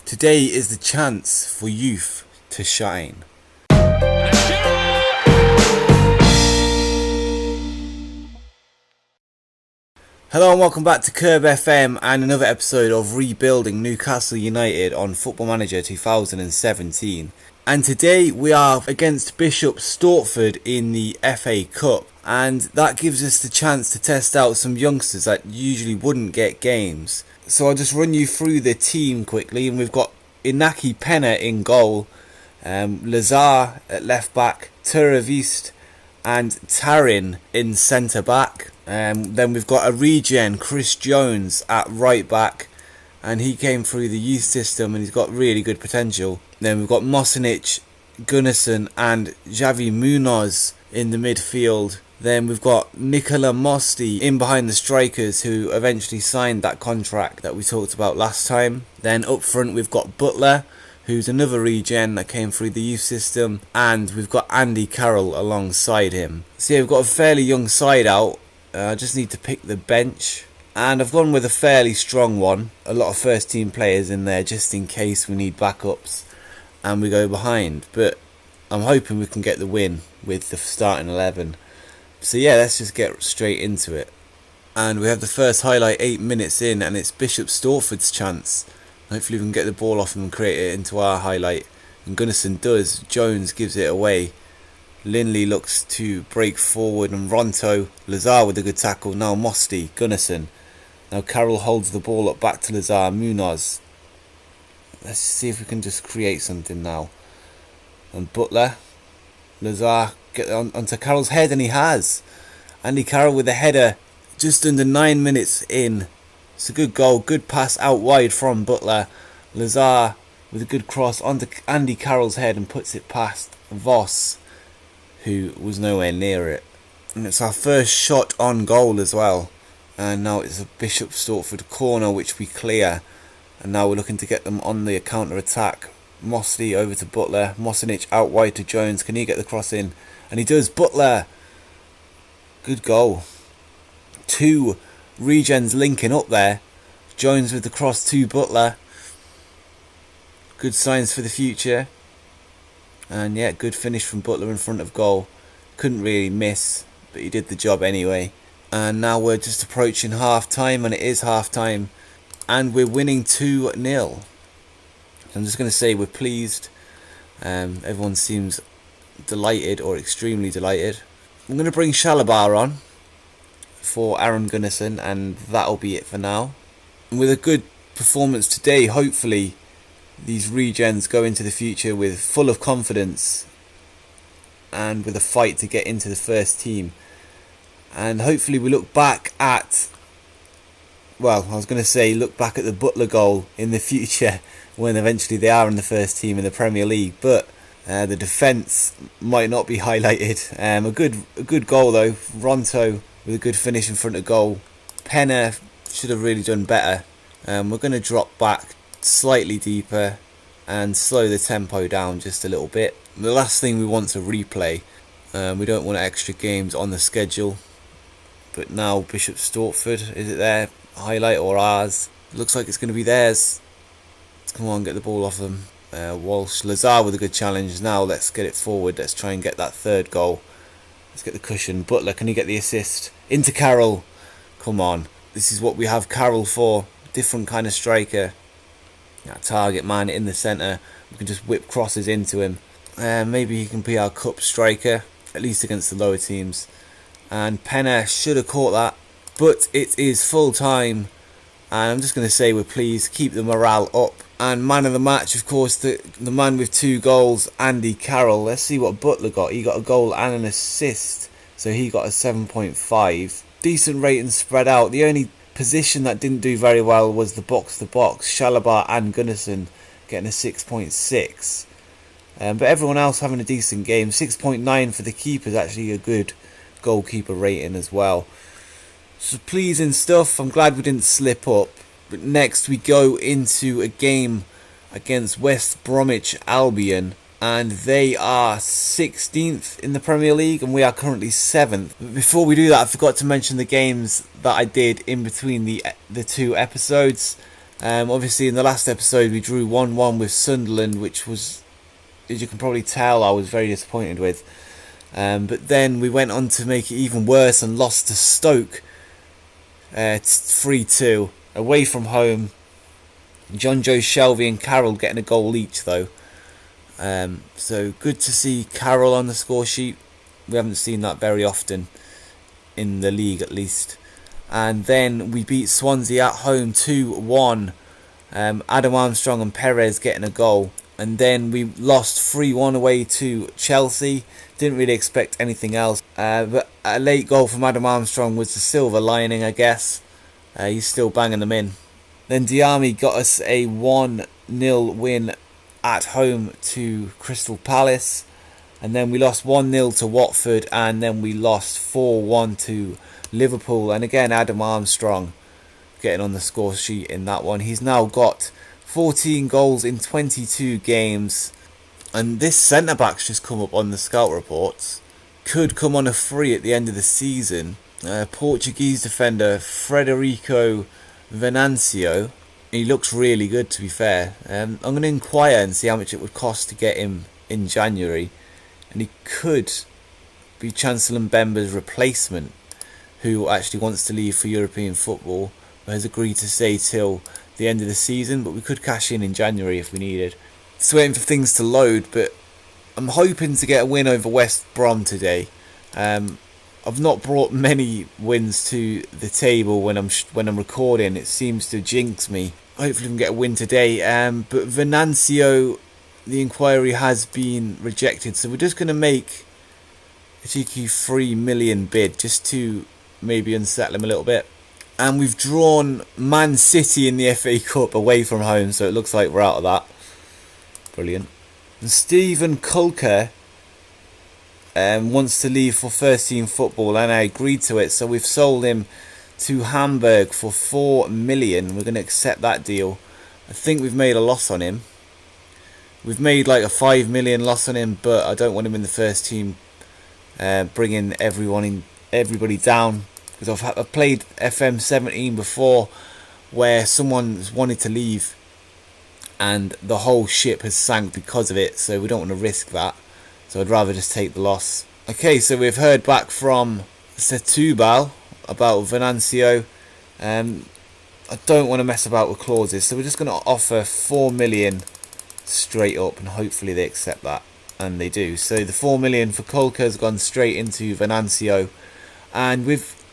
Today is the chance for youth to shine. Hello and welcome back to Curb FM and another episode of Rebuilding Newcastle United on Football Manager 2017. And today we are against Bishop Stortford in the FA Cup, and that gives us the chance to test out some youngsters that usually wouldn't get games. So I'll just run you through the team quickly, and we've got Inaki Penna in goal, Lazar at left back, Turavist and Tarin in centre back. Then we've got a regen, Chris Jones at right back, and he came through the youth system and he's got really good potential. Then we've got Mosinic, Gunnarsson and Javi Munoz in the midfield. Then we've got Nicola Mosti in behind the strikers, who eventually signed that contract that we talked about last time. Then up front we've got Butler, who's another regen that came through the youth system, and we've got Andy Carroll alongside him. So yeah, we've got a fairly young side out. I just need to pick the bench, and I've gone with a fairly strong one. A lot of first team players in there just in case we need backups and we go behind, but I'm hoping we can get the win with the starting 11. So yeah, let's just get straight into it. And we have the first highlight 8 minutes in, and it's Bishop Stortford's chance. Hopefully we can get the ball off him and create it into our highlight. And Gunnarsson does. Jones gives it away. Linley looks to break forward, and Ronto. Lazar with a good tackle. Now Mosti. Gunnarsson. Now Carroll holds the ball up back to Lazar. Munoz. Let's see if we can just create something now. And Butler. Lazar get onto Carroll's head, and he has. Andy Carroll with a header just under 9 minutes in. It's a good goal, good pass out wide from Butler. Lazar with a good cross onto Andy Carroll's head and puts it past Voss, who was nowhere near it. And it's our first shot on goal as well. And now it's a Bishop Stortford corner which we clear. And now we're looking to get them on the counter attack. Mosley over to Butler. Mosinic out wide to Jones. Can he get the cross in? And he does. Butler. Good goal. Two regens linking up there. Jones with the cross to Butler. Good signs for the future. And yeah, good finish from Butler in front of goal. Couldn't really miss, but he did the job anyway. And now we're just approaching half time, and it is half time. And we're winning 2-0. I'm just going to say we're pleased. Everyone seems delighted, or extremely delighted. I'm going to bring Shalabar on for Aaron Gunnarsson, and that'll be it for now. And with a good performance today, hopefully these regens go into the future with full of confidence and with a fight to get into the first team. And hopefully we look back at, well, I was going to say look back at the Butler goal in the future when eventually they are in the first team in the Premier League, but the defence might not be highlighted. A good goal though. Ronto with a good finish in front of goal. Penna should have really done better. We're going to drop back slightly deeper and slow the tempo down just a little bit. The last thing we want to replay. We don't want extra games on the schedule. But now Bishop Stortford, is it their highlight or ours? Looks like it's going to be theirs. Come on, get the ball off them. Walsh. Lazar with a good challenge. Now let's get it forward. Let's try and get that third goal. Let's get the cushion. Butler, can he get the assist? Into Carroll. Come on. This is what we have Carroll for. Different kind of striker. That target man in the centre. We can just whip crosses into him. Maybe he can be our cup striker, at least against the lower teams. And Penna should have caught that. But it is full time. And I'm just going to say we're pleased. Keep the morale up. And man of the match, of course, the man with 2 goals, Andy Carroll. Let's see what Butler got. He got a goal and an assist. So he got a 7.5. Decent rating spread out. The only position that didn't do very well was the box-to-box. Shalabar and Gunnarsson getting a 6.6. But everyone else having a decent game. 6.9 for the keeper is actually a good goalkeeper rating as well. So pleasing stuff. I'm glad we didn't slip up. But next we go into a game against West Bromwich Albion, and they are 16th in the Premier League and we are currently 7th. But before we do that, I forgot to mention the games that I did in between the two episodes. Obviously in the last episode we drew 1-1 with Sunderland, which was, as you can probably tell, I was very disappointed with. But then we went on to make it even worse and lost to Stoke 3-2 away from home. John Joe, Shelvey and Carroll getting a goal each though. So good to see Carroll on the score sheet. We haven't seen that very often in the league, at least. And then we beat Swansea at home 2-1. Adam Armstrong and Perez getting a goal. And then we lost 3-1 away to Chelsea. Didn't really expect anything else. But a late goal from Adam Armstrong was the silver lining, I guess. He's still banging them in. Then Diami got us a 1-0 win at home to Crystal Palace. And then we lost 1-0 to Watford. And then we lost 4-1 to Liverpool. And again, Adam Armstrong getting on the score sheet in that one. He's now got 14 goals in 22 games. And this centre-back's just come up on the scout reports. Could come on a free at the end of the season. Portuguese defender Frederico Venancio. He looks really good, to be fair. I'm going to inquire and see how much it would cost to get him in January. And he could be Chancellor Mbemba's replacement, who actually wants to leave for European football, but has agreed to stay till the end of the season. But we could cash in January if we needed. Just waiting for things to load, but I'm hoping to get a win over West Brom today. I've not brought many wins to the table when I'm recording. It seems to jinx me. Hopefully we can get a win today. But Venancio, the inquiry has been rejected, so we're just going to make a cheeky 3 million bid just to maybe unsettle him a little bit. And we've drawn Man City in the FA Cup away from home, so it looks like we're out of that. Brilliant. And Stephen Kulker wants to leave for first team football, and I agreed to it, so we've sold him to Hamburg for 4 million. We're going to accept that deal. I think we've made a loss on him. We've made like a 5 million loss on him, but I don't want him in the first team, bringing everybody down, because I've played FM17 before where someone's wanted to leave and the whole ship has sank because of it, so we don't want to risk that. So I'd rather just take the loss. Okay, so we've heard back from Setúbal about Venancio. I don't want to mess about with clauses, so we're just going to offer 4 million straight up, and hopefully they accept that, and they do. So the 4 million for Kulka has gone straight into Venancio, and with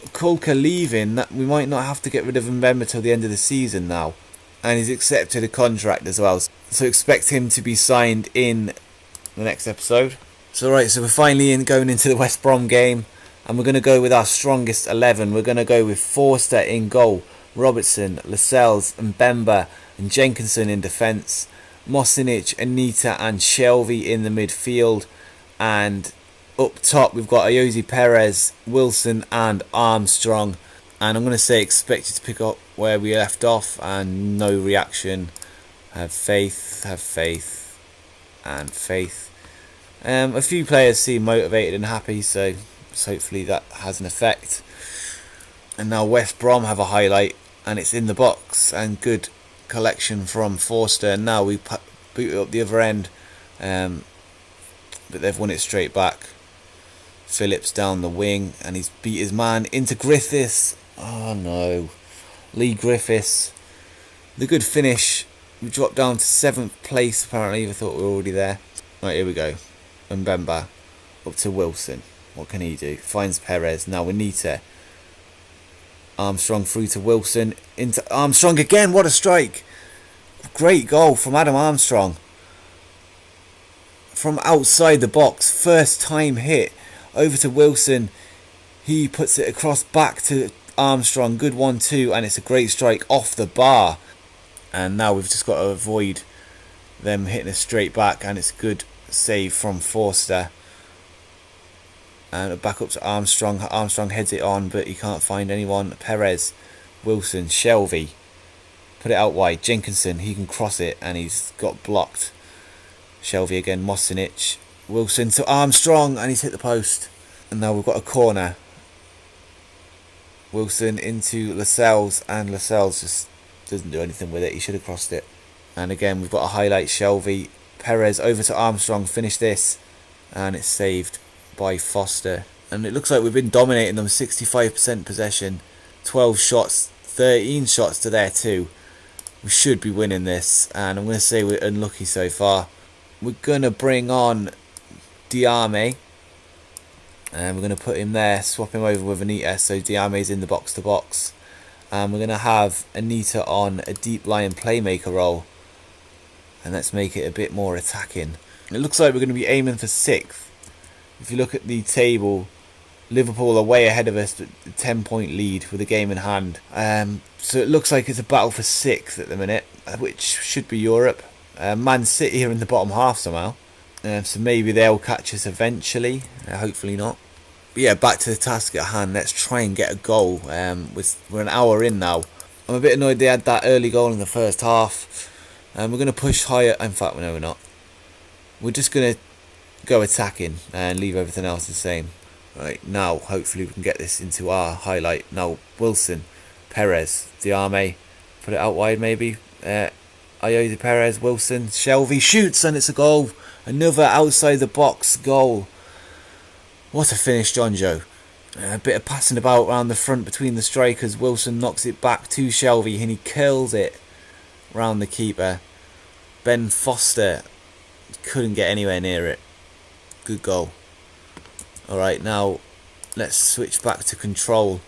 Kulka leaving, that we might not have to get rid of Mbemba till the end of the season now. And he's accepted a contract as well, so expect him to be signed in the next episode. So right, so we're finally going into the West Brom game, and we're going to go with our strongest 11. We're going to go with Forster in goal, Robertson, Lascelles, Mbemba and Jenkinson in defence, Mosinic, Anita and Shelvey in the midfield, and up top we've got Ayoze Perez, Wilson and Armstrong. And I'm going to say expected to pick up where we left off, and no reaction. Have faith, and faith. A few players seem motivated and happy, so hopefully that has an effect. And now West Brom have a highlight, and it's in the box, and good collection from Forster. And now we boot it up the other end, but they've won it straight back. Phillips down the wing, and he's beat his man into Griffiths. Oh no, Lee Griffiths. The good finish. We dropped down to 7th place apparently. I thought we were already there. Right, here we go. Mbemba up to Wilson. What can he do? Finds Perez. Now Anita. Armstrong through to Wilson. Into Armstrong again. What a strike. Great goal from Adam Armstrong. From outside the box. First time hit. Over to Wilson. He puts it across back to Armstrong. Good 1-2. And it's a great strike off the bar. And now we've just got to avoid them hitting us straight back. And it's a good save from Forster. And back up to Armstrong. Armstrong heads it on, but he can't find anyone. Perez, Wilson, Shelvey. Put it out wide. Jenkinson, he can cross it, and he's got blocked. Shelvey again. Mosinic. Wilson to Armstrong, and he's hit the post. And now we've got a corner. Wilson into Lascelles, and Lascelles just doesn't do anything with it. He should have crossed it. And again, we've got a highlight. Shelvey, Perez over to Armstrong. Finish this, and it's saved by Foster. And it looks like we've been dominating them. 65% possession, 12 shots, 13 shots to their 2. We should be winning this, and I'm going to say we're unlucky so far. We're going to bring on Diame, and we're going to put him there, swap him over with Anita, so Diame's in the box to box. And we're going to have Anita on a deep lying playmaker role, and let's make it a bit more attacking. It looks like we're going to be aiming for 6th. If you look at the table, Liverpool are way ahead of us, a 10-point lead with a game in hand. So it looks like it's a battle for 6th at the minute, which should be Europe. Man City are in the bottom half somehow, so maybe they'll catch us eventually. Hopefully not. But yeah, back to the task at hand. Let's try and get a goal. We're an hour in now. I'm a bit annoyed they had that early goal in the first half. We're going to push higher. In fact, no, we're not. We're just going to go attacking and leave everything else the same. Right, now hopefully we can get this into our highlight. Now Wilson, Perez, Diame, put it out wide maybe. Ayoze Perez, Wilson, Shelvey shoots, and it's a goal. Another outside the box goal. What a finish, John Joe. A bit of passing about around the front between the strikers. Wilson knocks it back to Shelvey and he curls it round the keeper. Ben Foster couldn't get anywhere near it. Good goal. Alright, now let's switch back to control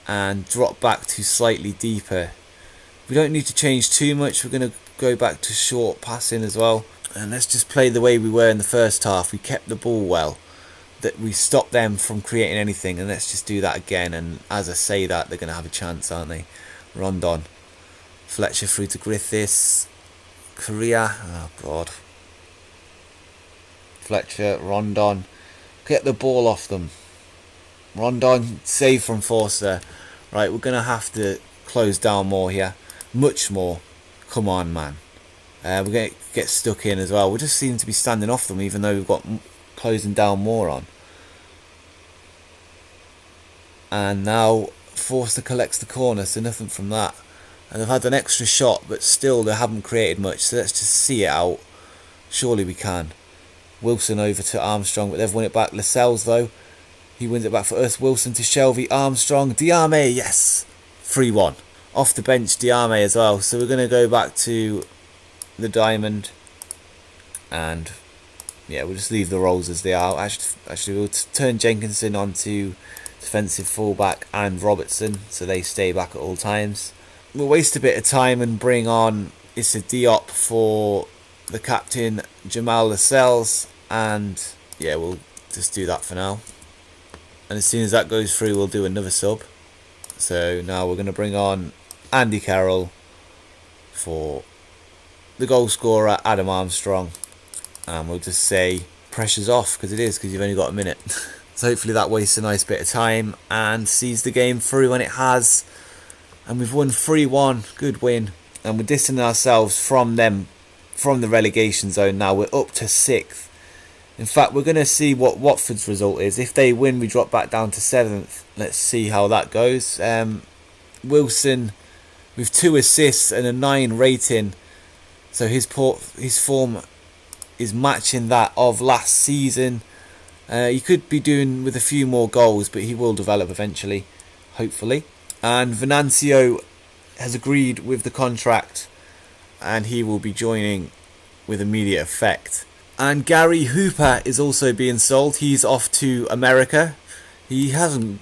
and drop back to slightly deeper. We don't need to change too much. We're going to go back to short passing as well. And let's just play the way we were in the first half. We kept the ball well. That we stopped them from creating anything. And let's just do that again. And as I say that, they're going to have a chance, aren't they? Rondon. Fletcher through to Griffiths. Correa. Oh, God. Fletcher, Rondon. Get the ball off them. Rondon, save from Forster. Right, we're going to have to close down more here. Much more. Come on, man. We're going to get stuck in as well. We just seem to be standing off them, even though we've got closing down more on. And now Forster collects the corner, so nothing from that. And they've had an extra shot, but still they haven't created much. So let's just see it out. Surely we can. Wilson over to Armstrong, but they've won it back. Lascelles though, he wins it back for us. Wilson to Shelvey, Armstrong, Diame, yes, 3-1. Off the bench, Diame as well. So we're going to go back to the diamond, and yeah, we'll just leave the roles as they are. Actually, we'll turn Jenkinson onto defensive fullback and Robertson, so they stay back at all times. We'll waste a bit of time and bring on Issa Diop for the captain, Jamal Lascelles, and yeah, we'll just do that for now. And as soon as that goes through, we'll do another sub. So now we're going to bring on Andy Carroll for the goal scorer, Adam Armstrong, and we'll just say pressure's off, because you've only got a minute. So hopefully that wastes a nice bit of time and sees the game through, and it has. And we've won 3-1, good win, and we're distancing ourselves from them, from the relegation zone now. We're up to 6th. In fact, we're going to see what Watford's result is. If they win, we drop back down to 7th. Let's see how that goes. Wilson with 2 assists and a 9 rating. So his form is matching that of last season. He could be doing with a few more goals, but he will develop eventually, hopefully. And Venancio has agreed with the contract, and he will be joining with immediate effect. And Gary Hooper is also being sold. He's off to America. He hasn't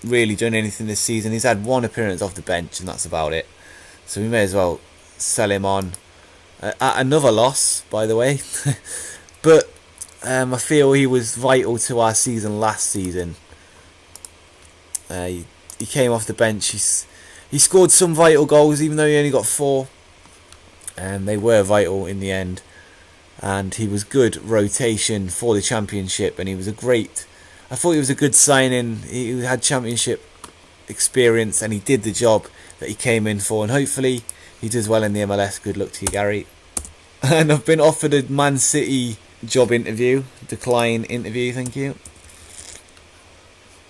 really done anything this season. He's had 1 appearance off the bench, and that's about it. So we may as well sell him on at another loss, by the way. But I feel he was vital to our season last season. He came off the bench. He scored some vital goals, even though he only got 4. And they were vital in the end. And he was good rotation for the championship, and he was I thought he was a good signing. He had championship experience, and he did the job that he came in for, and hopefully he does well in the MLS. Good luck to you, Gary. And I've been offered a Man City job interview, decline interview, thank you.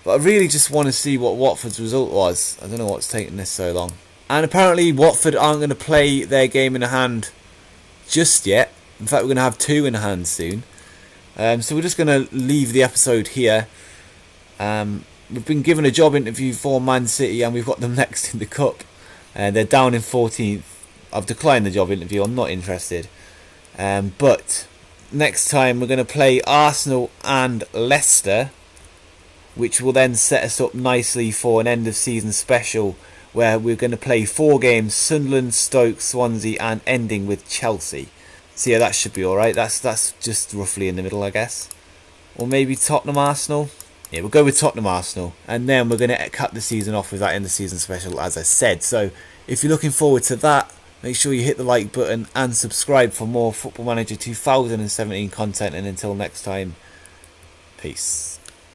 But I really just want to see what Watford's result was. I don't know what's taking this so long. And apparently Watford aren't going to play their game in hand just yet. In fact, we're going to have 2 in hand soon. So we're just going to leave the episode here. We've been given a job interview for Man City and we've got them next in the Cup. They're down in 14th. I've declined the job interview. I'm not interested. But next time we're going to play Arsenal and Leicester, which will then set us up nicely for an end of season special where we're going to play 4 games: Sunderland, Stoke, Swansea, and ending with Chelsea. So yeah, that should be alright. That's just roughly in the middle, I guess. Or maybe Tottenham, Arsenal. Yeah, we'll go with Tottenham, Arsenal. And then we're going to cut the season off with that end of season special, as I said. So if you're looking forward to that, make sure you hit the like button and subscribe for more Football Manager 2017 content. And until next time, peace.